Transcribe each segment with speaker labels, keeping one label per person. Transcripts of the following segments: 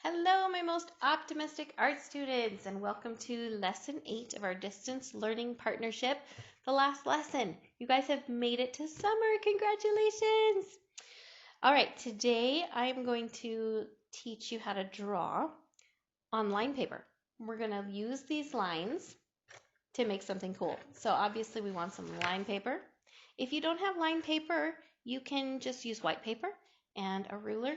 Speaker 1: Hello, my most optimistic art students, and welcome to lesson 8 of our distance learning partnership, the last lesson. You guys have made it to summer. Congratulations! All right, today I'm going to teach you how to draw on line paper. We're going to use these lines to make something cool. So obviously we want some line paper. If you don't have line paper, you can just use white paper and a ruler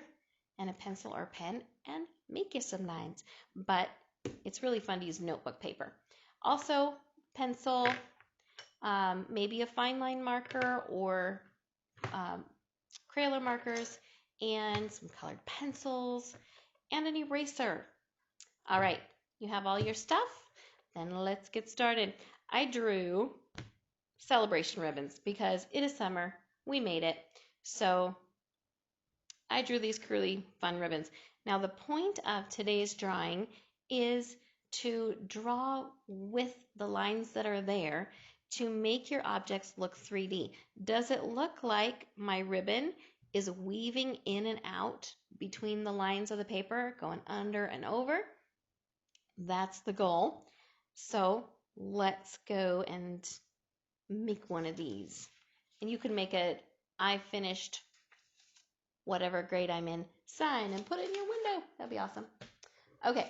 Speaker 1: and a pencil or pen and make you some lines. But it's really fun to use notebook paper. Also, pencil, maybe a fine line marker or Crayola markers, and some colored pencils and an eraser. All right, you have all your stuff? Then let's get started. I drew celebration ribbons because it is summer. We made it. So I drew these curly fun ribbons. Now the point of today's drawing is to draw with the lines that are there to make your objects look 3D. Does it look like my ribbon is weaving in and out between the lines of the paper, going under and over? That's the goal. So let's go and make one of these. And you can make it, I finished whatever grade I'm in sign and put it in your window. That'd be awesome. Okay.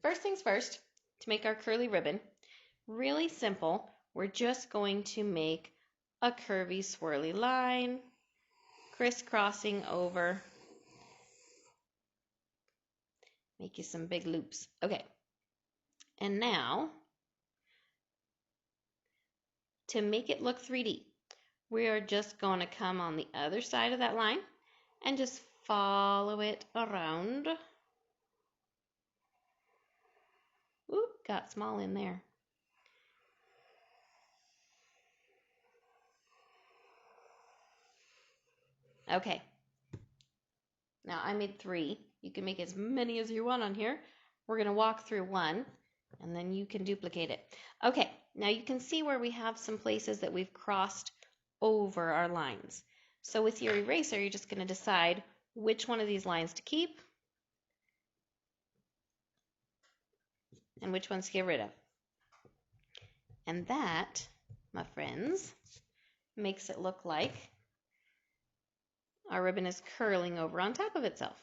Speaker 1: First things first, to make our curly ribbon, really simple, we're just going to make a curvy swirly line, crisscrossing over, make you some big loops. Okay. And now, to make it look 3D, we are just going to come on the other side of that line and just follow it around. Oop, got small in there. Okay. Now I made 3. You can make as many as you want on here. We're going to walk through one and then you can duplicate it. Okay, now you can see where we have some places that we've crossed over our lines. So with your eraser, you're just going to decide which one of these lines to keep and which ones to get rid of. And that, my friends, makes it look like our ribbon is curling over on top of itself.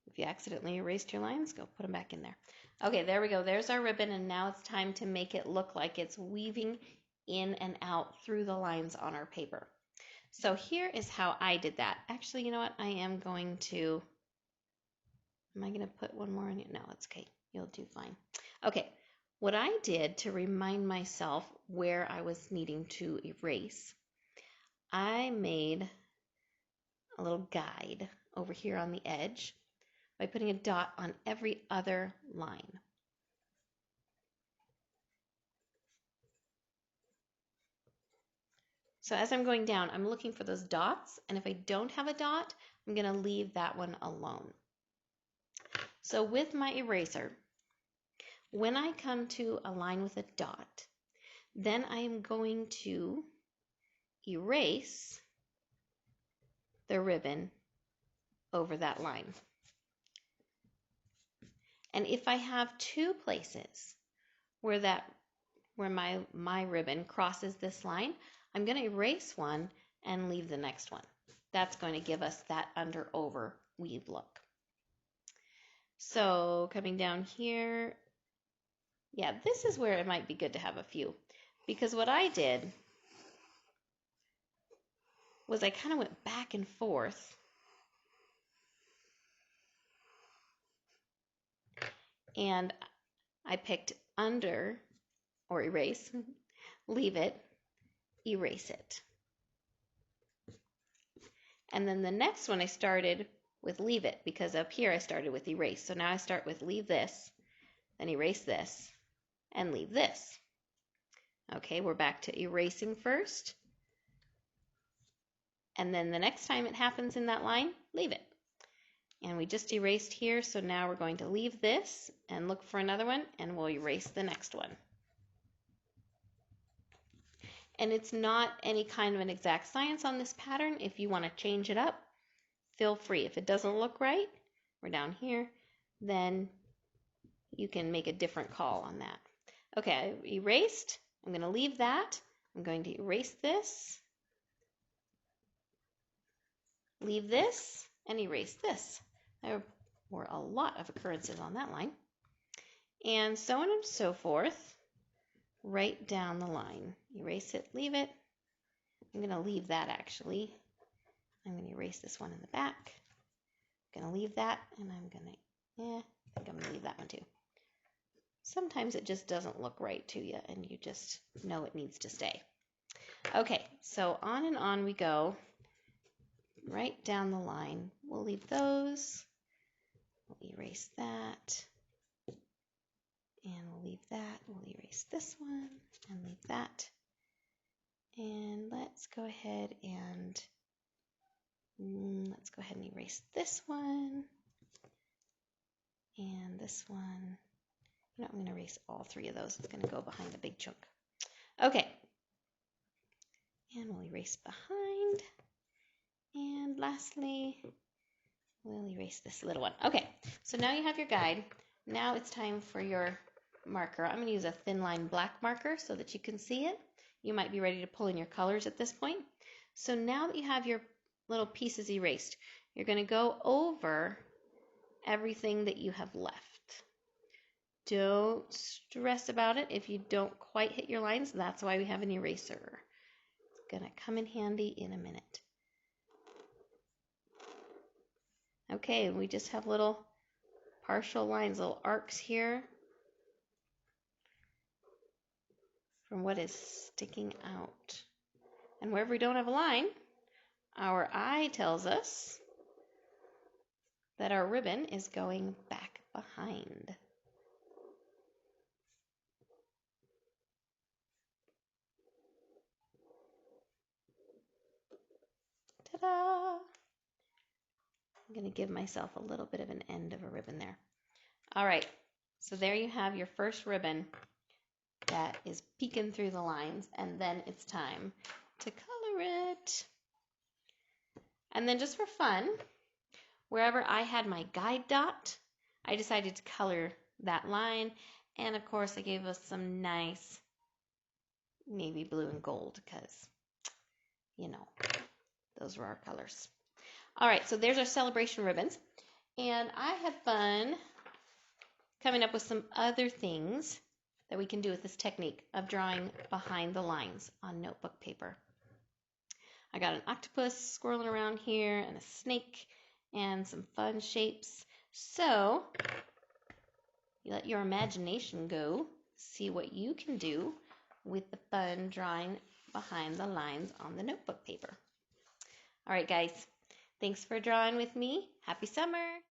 Speaker 1: If you accidentally erased your lines, go put them back in there. Okay, there we go. There's our ribbon, and now it's time to make it look like it's weaving in and out through the lines on our paper. So here is how I did that. Actually, you know what? Am I going to put one more in here? No, it's okay. You'll do fine. Okay, what I did to remind myself where I was needing to erase, I made a little guide over here on the edge by putting a dot on every other line. So as I'm going down, I'm looking for those dots, and if I don't have a dot, I'm going to leave that one alone. So with my eraser, when I come to a line with a dot, then I am going to erase the ribbon over that line. And if I have 2 places where my ribbon crosses this line, I'm going to erase one and leave the next one. That's going to give us that under-over weave look. So coming down here, yeah, this is where it might be good to have a few, because what I did was I kind of went back and forth and I picked under or erase, leave it, erase it. And then the next one I started with leave it, because up here I started with erase. So now I start with leave this, then erase this, and leave this. Okay, we're back to erasing first. And then the next time it happens in that line, leave it. And we just erased here, so now we're going to leave this and look for another one, and we'll erase the next one. And it's not any kind of an exact science on this pattern. If you want to change it up, feel free. If it doesn't look right, we're down here, then you can make a different call on that. Okay, I erased. I'm going to leave that. I'm going to erase this, leave this, and erase this. There were a lot of occurrences on that line. And so on and so forth, right down the line. Erase it, leave it. I'm going to leave that actually. I'm going to erase this one in the back. I'm going to leave that, and I'm going to, I think I'm going to leave that one too. Sometimes it just doesn't look right to you, and you just know it needs to stay. Okay, so on and on we go, right down the line. We'll leave those. We'll erase that. And we'll leave that. We'll erase this one and leave that. And let's go ahead and erase this one and this one. I'm going to erase all three of those. It's going to go behind the big chunk. Okay. And we'll erase behind. And lastly, we'll erase this little one. Okay, so now you have your guide. Now it's time for your marker. I'm going to use a thin line black marker so that you can see it. You might be ready to pull in your colors at this point. So now that you have your little pieces erased, you're going to go over everything that you have left. Don't stress about it if you don't quite hit your lines. That's why we have an eraser. It's going to come in handy in a minute. Okay, we just have little partial lines, little arcs here from what is sticking out. And wherever we don't have a line, our eye tells us that our ribbon is going back behind. Ta-da! I'm going to give myself a little bit of an end of a ribbon there. All right, so there you have your first ribbon that is peeking through the lines, and then it's time to color it. And then just for fun, wherever I had my guide dot, I decided to color that line, and of course I gave us some nice navy blue and gold because, you know, those were our colors. All right, so there's our celebration ribbons, and I had fun coming up with some other things that we can do with this technique of drawing behind the lines on notebook paper. I got an octopus swirling around here and a snake and some fun shapes. So you let your imagination go, see what you can do with the fun drawing behind the lines on the notebook paper. All right, guys, thanks for drawing with me. Happy summer.